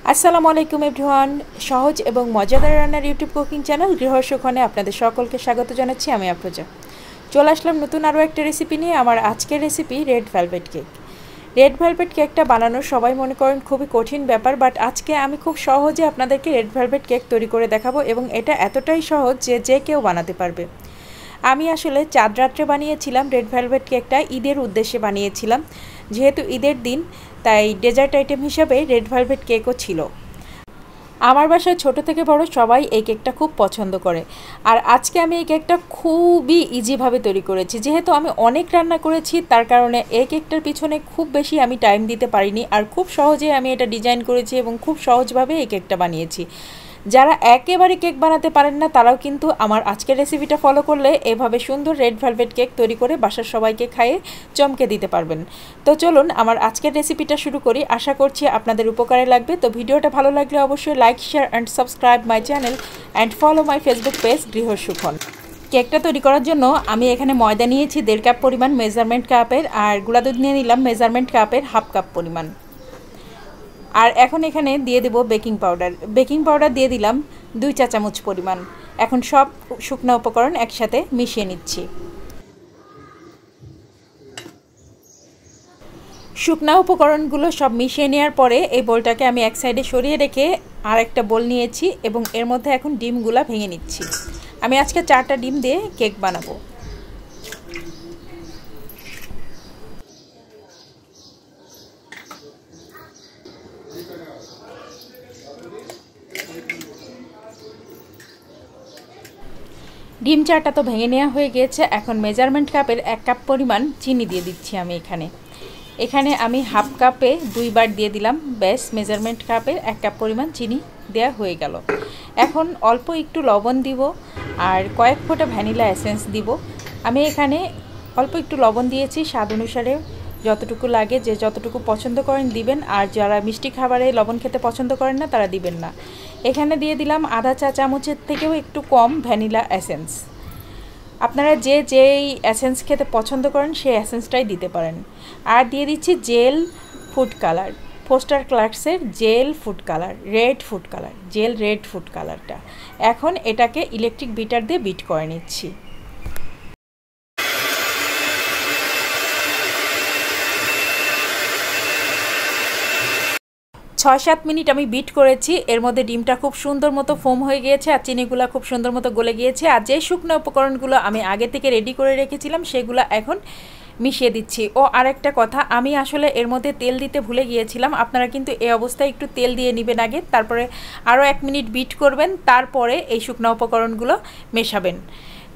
আসসালামু আলাইকুম এভরিওয়ান। সহজ এবং মজাদার রান্নার ইউটিউব কুকিং চ্যানেল গৃহসুখনে আপনাদের সকলকে স্বাগত জানাচ্ছি। আমি আফরোজা চলে আসলাম নতুন আরও একটা রেসিপি নিয়ে। আমার আজকের recipe red velvet cake. Red velvet কেকটা বানানো সবাই মনে করেন খুবই কঠিন ব্যাপার, বাট আজকে আমি খুব সহজে আপনাদেরকে রেড ভেলভেট কেক তৈরি করে দেখাবো এবং এটা এতটাই সহজ যে যে কেউ বানাতে পারবে। আমি আসলে চাঁদ রাত্রে বানিয়েছিলাম রেড ভেলভেট কেকটা, ঈদের উদ্দেশ্যে বানিয়েছিলাম। যেহেতু ঈদের দিন তাই ডেজার্ট আইটেম হিসাবে রেড ভেলভেট কেকও ছিল। আমার বাসায় ছোট থেকে বড় সবাই এই কেকটা খুব পছন্দ করে। আর আজকে আমি এই কেকটা খুবই ইজিভাবে তৈরি করেছি। যেহেতু আমি অনেক রান্না করেছি তার কারণে এই কেকটার পিছনে খুব বেশি আমি টাইম দিতে পারিনি, আর খুব সহজে আমি এটা ডিজাইন করেছি এবং খুব সহজভাবে এই কেকটা বানিয়েছি। যারা একেবারে কেক বানাতে পারেন না তারাও কিন্তু আমার আজকের রেসিপিটা ফলো করলে এভাবে সুন্দর রেড ভেলভেট কেক তৈরি করে বাসার সবাইকে খাইয়ে চমকে দিতে পারবেন। তো চলুন আমার আজকের রেসিপিটা শুরু করি। আশা করছি আপনাদের উপকারে লাগবে। তো ভিডিওটা ভালো লাগলে অবশ্যই like, share and subscribe my channel and follow my Facebook page Grihasukhan. কেকটা তৈরি করার জন্য আমি এখানে ময়দা নিয়েছি 1.5 কাপ পরিমাণ মেজারমেন্ট কাপের, আর গুঁড়া দুধ নিয়ে নিলাম মেজারমেন্ট কাপের 1/2 কাপ পরিমাণ। আর এখন এখানে দিয়ে দেব বেকিং পাউডার দিয়ে দিলাম 2 চা চামচ পরিমাণ। এখন সব শুকনো উপকরণ একসাথে মিশিয়ে নিচ্ছি। শুকনো উপকরণগুলো সব মিশিয়ে নেওয়ার পরে এই বোলটাকে আমি এক সাইডে সরিয়ে রেখে আর একটা বোল নিয়েছি এবং এর মধ্যে এখন ডিমগুলো ভেঙে নিচ্ছি। আমি আজকে 4টা ডিম দিয়ে কেক বানাবো। ডিম 4টা তো ভেঙে নেওয়া হয়ে গিয়েছে। এখন মেজারমেন্ট কাপের 1 কাপ পরিমাণ চিনি দিয়ে দিচ্ছি আমি এখানে আমি 1/2 কাপে 2 বার দিয়ে দিলাম। ব্যাস, মেজারমেন্ট কাপের 1 কাপ পরিমাণ চিনি দেওয়া হয়ে গেল। এখন অল্প একটু লবণ দিব আর কয়েক ফোঁটা ভ্যানিলা এসেন্স দিব। আমি এখানে অল্প একটু লবণ দিয়েছি, স্বাদ অনুসারে যতটুকু লাগে, যে যতটুকু পছন্দ করেন দিবেন, আর যারা মিষ্টি খাবারে লবণ খেতে পছন্দ করেন না তারা দিবেন না। এখানে দিয়ে দিলাম আধা চা চামচের থেকেও একটু কম ভ্যানিলা এসেন্স। আপনারা যেই এসেন্স খেতে পছন্দ করেন সেই এসেন্সটাই দিতে পারেন। আর দিয়ে দিচ্ছি জেল ফুড কালার, ফোস্টার ক্লার্কসের জেল রেড ফুড কালারটা। এখন এটাকে ইলেকট্রিক বিটার দিয়ে বিট করে নিচ্ছি। 6-7 মিনিট আমি বিট করেছি। এর মধ্যে ডিমটা খুব সুন্দর মতো ফোম হয়ে গিয়েছে আর চিনিগুলো খুব সুন্দর মতো গলে গিয়েছে। আর যে শুকনো উপকরণগুলো আমি আগে থেকে রেডি করে রেখেছিলাম সেগুলো এখন মিশিয়ে দিচ্ছি। ও আরেকটা কথা, আমি আসলে এর মধ্যে তেল দিতে ভুলে গিয়েছিলাম। আপনারা কিন্তু এই অবস্থায় একটু তেল দিয়ে নেবেন আগে, তারপরে আরও 1 মিনিট বিট করবেন, তারপরে এই শুকনো উপকরণগুলো মেশাবেন।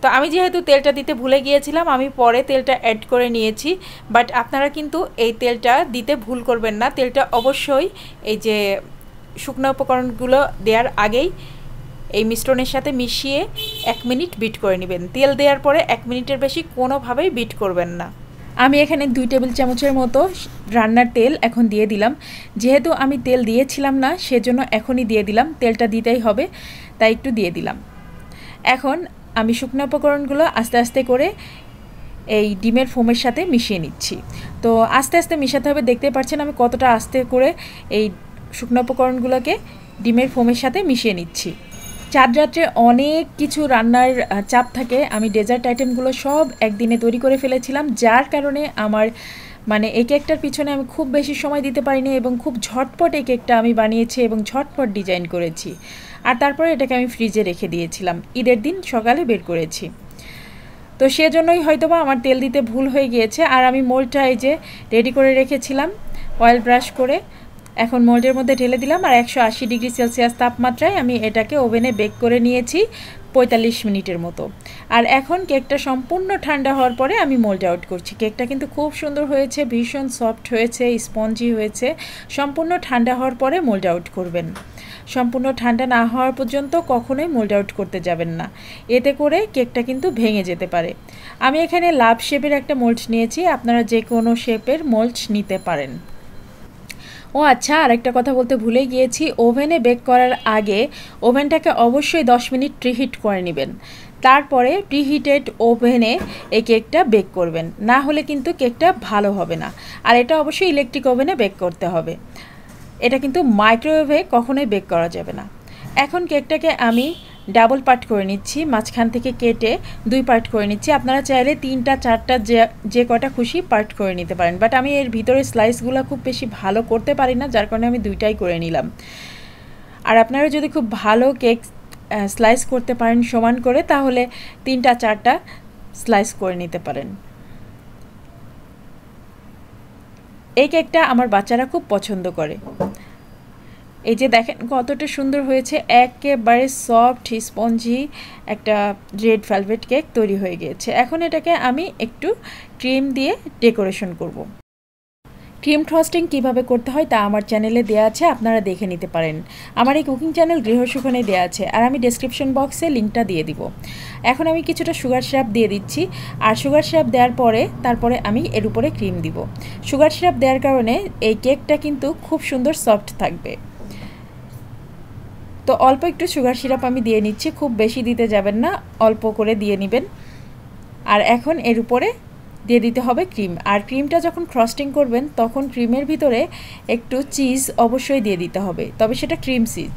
তো আমি যেহেতু তেলটা দিতে ভুলে গিয়েছিলাম আমি পরে তেলটা অ্যাড করে নিয়েছি, বাট আপনারা কিন্তু এই তেলটা দিতে ভুল করবেন না। তেলটা অবশ্যই এই যে শুকনো উপকরণগুলো দেওয়ার আগেই এই মিশ্রণের সাথে মিশিয়ে 1 মিনিট বিট করে নেবেন। তেল দেওয়ার পরে 1 মিনিটের বেশি কোনোভাবেই বিট করবেন না। আমি এখানে 2 টেবিল চামচের মতো রান্নার তেল এখন দিয়ে দিলাম। যেহেতু আমি তেল দিয়েছিলাম না সেজন্য এখনই দিয়ে দিলাম, তেলটা দিতেই হবে তাই একটু দিয়ে দিলাম। এখন আমি শুকনো উপকরণগুলো আস্তে আস্তে করে এই ডিমের ফোমের সাথে মিশিয়ে নিচ্ছি। তো আস্তে আস্তে মিশাতে হবে, দেখতে পাচ্ছেন আমি কতটা আস্তে করে এই শুকনো উপকরণগুলোকে ডিমের ফোমের সাথে মিশিয়ে নিচ্ছি। চাঁদ রাত্রে অনেক কিছু রান্নার চাপ থাকে, আমি ডেজার্ট আইটেমগুলো সব একদিনে তৈরি করে ফেলেছিলাম, যার কারণে আমার এই কেকটার পিছনে আমি খুব বেশি সময় দিতে পারিনি এবং খুব ঝটপট এই কেকটা আমি বানিয়েছি এবং ঝটপট ডিজাইন করেছি। আর তারপরে এটাকে আমি ফ্রিজে রেখে দিয়েছিলাম, ঈদের দিন সকালে বের করেছি। তো সেজন্যই হয়তোবা আমার তেল দিতে ভুল হয়ে গিয়েছে। আর আমি মোল্ডটা এই যে রেডি করে রেখেছিলাম অয়েল ব্রাশ করে, এখন মোল্ডের মধ্যে ঢেলে দিলাম আর 180 ডিগ্রি সেলসিয়াস তাপমাত্রায় আমি এটাকে ওভেনে বেক করে নিয়েছি 45 মিনিটের মতো। আর এখন কেকটা সম্পূর্ণ ঠান্ডা হওয়ার পরে আমি মোল্ড আউট করছি। কেকটা কিন্তু খুব সুন্দর হয়েছে, ভীষণ সফট হয়েছে, স্পঞ্জি হয়েছে। সম্পূর্ণ ঠান্ডা হওয়ার পরে মোল্ড আউট করবেন। সম্পূর্ণ ঠান্ডা না হওয়ার পর্যন্ত কখনোই মোল্ড আউট করতে যাবেন না, এতে করে কেকটা কিন্তু ভেঙে যেতে পারে। আমি এখানে লাভ শেপের একটা মোল্ড নিয়েছি, আপনারা যে কোনো শেপের মোল্ড নিতে পারেন। ও আচ্ছা, আরেকটা কথা বলতে ভুলে গিয়েছি, ওভেনে বেক করার আগে ওভেনটাকে অবশ্যই 10 মিনিট প্রিহিট করে নেবেন, তারপরে প্রিহিটেড ওভেনে এই কেকটা বেক করবেন, না হলে কিন্তু কেকটা ভালো হবে না। আর এটা অবশ্যই ইলেকট্রিক ওভেনে বেক করতে হবে। এটা কিন্তু মাইক্রোওয়েভে কখনোই বেক করা যাবে না। এখন কেকটাকে আমি ডাবল পার্ট করে নিচ্ছি, মাঝখান থেকে কেটে 2 পার্ট করে নিচ্ছি। আপনারা চাইলে 3টা 4টা যে কটা খুশি পার্ট করে নিতে পারেন, বাট আমি এর ভিতরে স্লাইসগুলো খুব বেশি ভালো করতে পারি না, যার কারণে আমি 2টাই করে নিলাম। আর আপনারা যদি খুব ভালো কেক স্লাইস করতে পারেন সমান করে, তাহলে 3টা 4টা স্লাইস করে নিতে পারেন। এই কেকটা আমার বাচ্চারা খুব পছন্দ করে। এই যে দেখেন কতটা সুন্দর হয়েছে, একেবারে সফট স্পঞ্জি একটা রেড ভেলভেট কেক তৈরি হয়ে গিয়েছে। এখন এটাকে আমি একটু ক্রিম দিয়ে ডেকোরেশন করব। ক্রিম ফ্রস্টিং কিভাবে করতে হয় তা আমার চ্যানেলে দেওয়া আছে, আপনারা দেখে নিতে পারেন। আমার এই কুকিং চ্যানেল গৃহসুখনে দেওয়া আছে, আর আমি ডেসক্রিপশন বক্সে লিঙ্কটা দিয়ে দিব। এখন আমি কিছুটা সুগার সিরাপ দিয়ে দিচ্ছি, আর সুগার সিরাপ দেওয়ার পরে তারপরে আমি এর উপরে ক্রিম দিব। সুগার সিরাপ দেওয়ার কারণে এই কেকটা কিন্তু খুব সুন্দর সফট থাকবে। তো অল্প একটু সুগার সিরাপ আমি দিয়ে নিচ্ছি, খুব বেশি দিতে যাবেন না, অল্প করে দিয়ে নেবেন। আর এখন এর উপরে দিয়ে দিতে হবে ক্রিম। আর ক্রিমটা যখন ফ্রস্টিং করবেন তখন ক্রিমের ভিতরে একটু চিজ অবশ্যই দিয়ে দিতে হবে, তবে সেটা ক্রিম চিজ,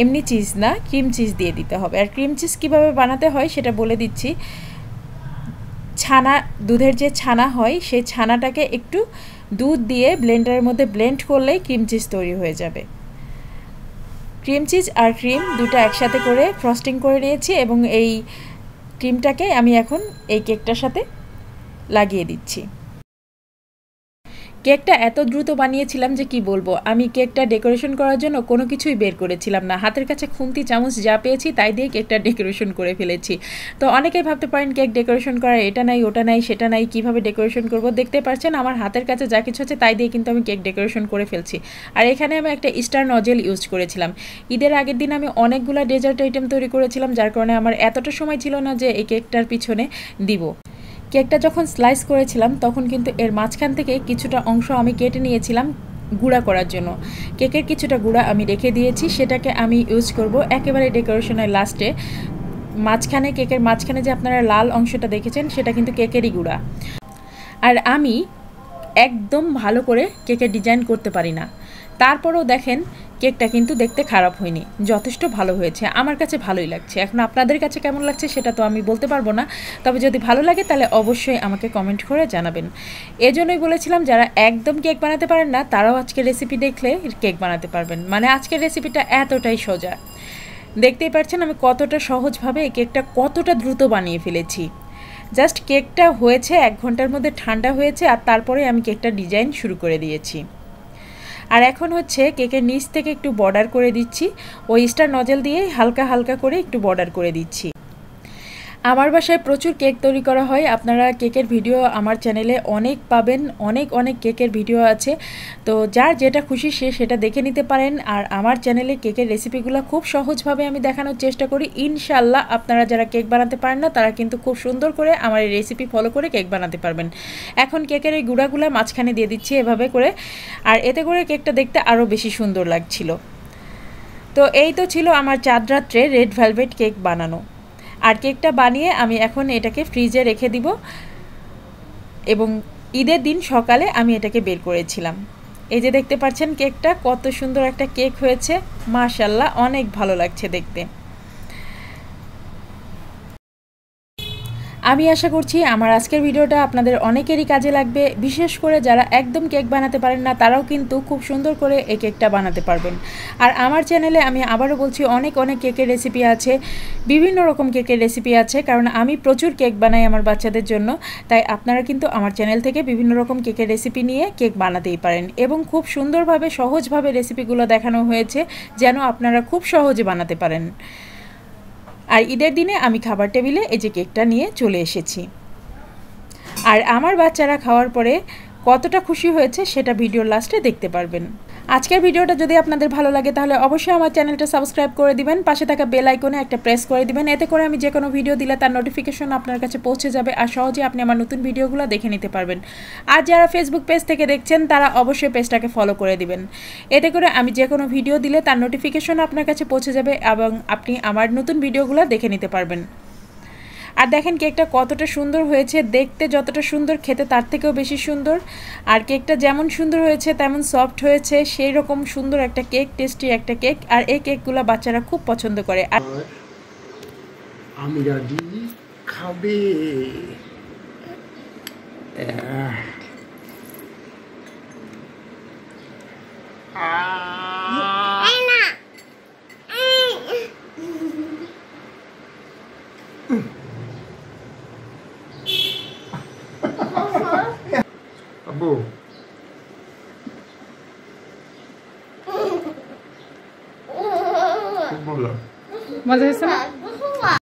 এমনি চিজ না, ক্রিম চিজ দিয়ে দিতে হবে। আর ক্রিম চিজ কীভাবে বানাতে হয় সেটা বলে দিচ্ছি। ছানা, দুধের যে ছানা হয় সেই ছানাটাকে একটু দুধ দিয়ে ব্লেন্ডারের মধ্যে ব্লেন্ড করলেই ক্রিম চিজ তৈরি হয়ে যাবে। ক্রিম চিজ আর ক্রিম দুটো একসাথে করে ফ্রস্টিং করে নিয়েছি, এবং এই ক্রিমটাকে আমি এখন এই কেকটার সাথে লাগিয়ে দিচ্ছি। কেকটা এত দ্রুত বানিয়েছিলাম যে কি বলবো, আমি কেকটা ডেকোরেশন করার জন্য কোনো কিছুই বের করেছিলাম না, হাতের কাছে খুন্তি চামচ যা পেয়েছি তাই দিয়ে কেকটা ডেকোরেশন করে ফেলেছি। তো অনেকেই ভাবতে পারেন কেক ডেকোরেশন করার এটা নাই ওটা নাই সেটা নাই, কিভাবে ডেকোরেশন করব। দেখতে পাচ্ছেন আমার হাতের কাছে যা কিছু আছে তাই দিয়ে কিন্তু আমি কেক ডেকোরেশন করে ফেলছি। আর এখানে আমি একটা স্টার নজেল ইউজ করেছিলাম। ঈদের আগের দিন আমি অনেকগুলো ডেজার্ট আইটেম তৈরি করেছিলাম, যার কারণে আমার এতটা সময় ছিল না যে এই কেকটার পিছনে দিব। কেকটা যখন স্লাইস করেছিলাম তখন কিন্তু এর মাঝখান থেকে কিছুটা অংশ আমি কেটে নিয়েছিলাম গুঁড়া করার জন্য। কেকের কিছুটা গুঁড়া আমি রেখে দিয়েছি, সেটাকে আমি ইউজ করব একেবারে ডেকোরেশনের লাস্টে। মাঝখানে, কেকের মাঝখানে যে আপনারা লাল অংশটা দেখেছেন সেটা কিন্তু কেকেরই গুঁড়া। আর আমি একদম ভালো করে কেকের ডিজাইন করতে পারি না, তারপরেও দেখেন কেকটা কিন্তু দেখতে খারাপ হয়নি, যথেষ্ট ভালো হয়েছে, আমার কাছে ভালোই লাগছে। এখন আপনাদের কাছে কেমন লাগছে সেটা তো আমি বলতে পারবো না, তবে যদি ভালো লাগে তাহলে অবশ্যই আমাকে কমেন্ট করে জানাবেন। এজন্যই বলেছিলাম যারা একদম কেক বানাতে পারেন না তারাও আজকের রেসিপি দেখলে কেক বানাতে পারবেন। মানে আজকের রেসিপিটা এতটাই সোজা, দেখতেই পাচ্ছেন আমি কতটা সহজভাবে এই কেকটা কতটা দ্রুত বানিয়ে ফেলেছি। জাস্ট কেকটা হয়েছে 1 ঘন্টার মধ্যে, ঠান্ডা হয়েছে, আর তারপরে আমি কেকটা ডিজাইন শুরু করে দিয়েছি। আর এখন হচ্ছে কেকের নিচ থেকে একটু বর্ডার করে দিচ্ছি, ওই স্টার নজেল দিয়ে হালকা হালকা করে একটু বর্ডার করে দিচ্ছি। আমার বাসায় প্রচুর কেক তৈরি করা হয়, আপনারা কেকের ভিডিও আমার চ্যানেলে অনেক পাবেন, অনেক কেকের ভিডিও আছে। তো যার যেটা খুশি সে সেটা দেখে নিতে পারেন। আর আমার চ্যানেলে কেকের রেসিপিগুলো খুব সহজভাবে আমি দেখানোর চেষ্টা করি। ইনশাল্লাহ আপনারা যারা কেক বানাতে পারেন না তারা কিন্তু খুব সুন্দর করে আমার এই রেসিপি ফলো করে কেক বানাতে পারবেন। এখন কেকের এই গুঁড়াগুলো মাঝখানে দিয়ে দিচ্ছি এভাবে করে, আর এতে করে কেকটা দেখতে আরও বেশি সুন্দর লাগছিল। তো এই তো ছিল আমার চাঁদ রাত্রে রেড ভেলভেট কেক বানানো। আর কেকটা বানিয়ে আমি এখন এটাকে ফ্রিজে রেখে দিব, এবং ঈদের দিন সকালে আমি এটাকে বের করেছিলাম। এই যে দেখতে পাচ্ছেন কেকটা কত সুন্দর একটা কেক হয়েছে, মাশাআল্লাহ অনেক ভালো লাগছে দেখতে। আমি আশা করছি আমার আজকের ভিডিওটা আপনাদের অনেকেরই কাজে লাগবে, বিশেষ করে যারা একদম কেক বানাতে পারেন না তারাও কিন্তু খুব সুন্দর করে এই কেকটা বানাতে পারবেন। আর আমার চ্যানেলে আমি আবারও বলছি অনেক কেকের রেসিপি আছে, বিভিন্ন রকম কেকের রেসিপি আছে, কারণ আমি প্রচুর কেক বানাই আমার বাচ্চাদের জন্য। তাই আপনারা কিন্তু আমার চ্যানেল থেকে বিভিন্ন রকম কেকের রেসিপি নিয়ে কেক বানাতেই পারেন, এবং খুব সুন্দরভাবে সহজভাবে রেসিপিগুলো দেখানো হয়েছে যেন আপনারা খুব সহজে বানাতে পারেন। আর ঈদের দিনে আমি খাবার টেবিলে এই যে কেকটা নিয়ে চলে এসেছি, আর আমার বাচ্চারা খাওয়ার পরে কতটা খুশি হয়েছে সেটা ভিডিওর লাস্টে দেখতে পারবেন। আজকের ভিডিওটা যদি আপনাদের ভালো লাগে তাহলে অবশ্যই আমার চ্যানেলটা সাবস্ক্রাইব করে দিবেন, পাশে থাকা বেল আইকনে একটা প্রেস করে দিবেন, এতে করে আমি যে কোনো ভিডিও দিলে তার নোটিফিকেশন আপনার কাছে পৌঁছে যাবে, আর সহজে আপনি আমার নতুন ভিডিওগুলো দেখে নিতে পারবেন। আর যারা ফেসবুক পেজ থেকে দেখছেন তারা অবশ্যই পেজটাকে ফলো করে দিবেন, এতে করে আমি যে কোনো ভিডিও দিলে তার নোটিফিকেশন আপনার কাছে পৌঁছে যাবে এবং আপনি আমার নতুন ভিডিওগুলো দেখে নিতে পারবেন। আর দেখেন কেকটা কতটা সুন্দর হয়েছে, দেখতে যতটা সুন্দর খেতে তার থেকেও বেশি সুন্দর। আর কেকটা যেমন সুন্দর হয়েছে তেমন সফট হয়েছে, সেই রকম সুন্দর একটা কেক, টেস্টি একটা কেক। আর এই কেকগুলো বাচ্চারা খুব পছন্দ করে। আর আমি রাজি খাবে। আব্বু খুব ভালো মজা হয়েছে না?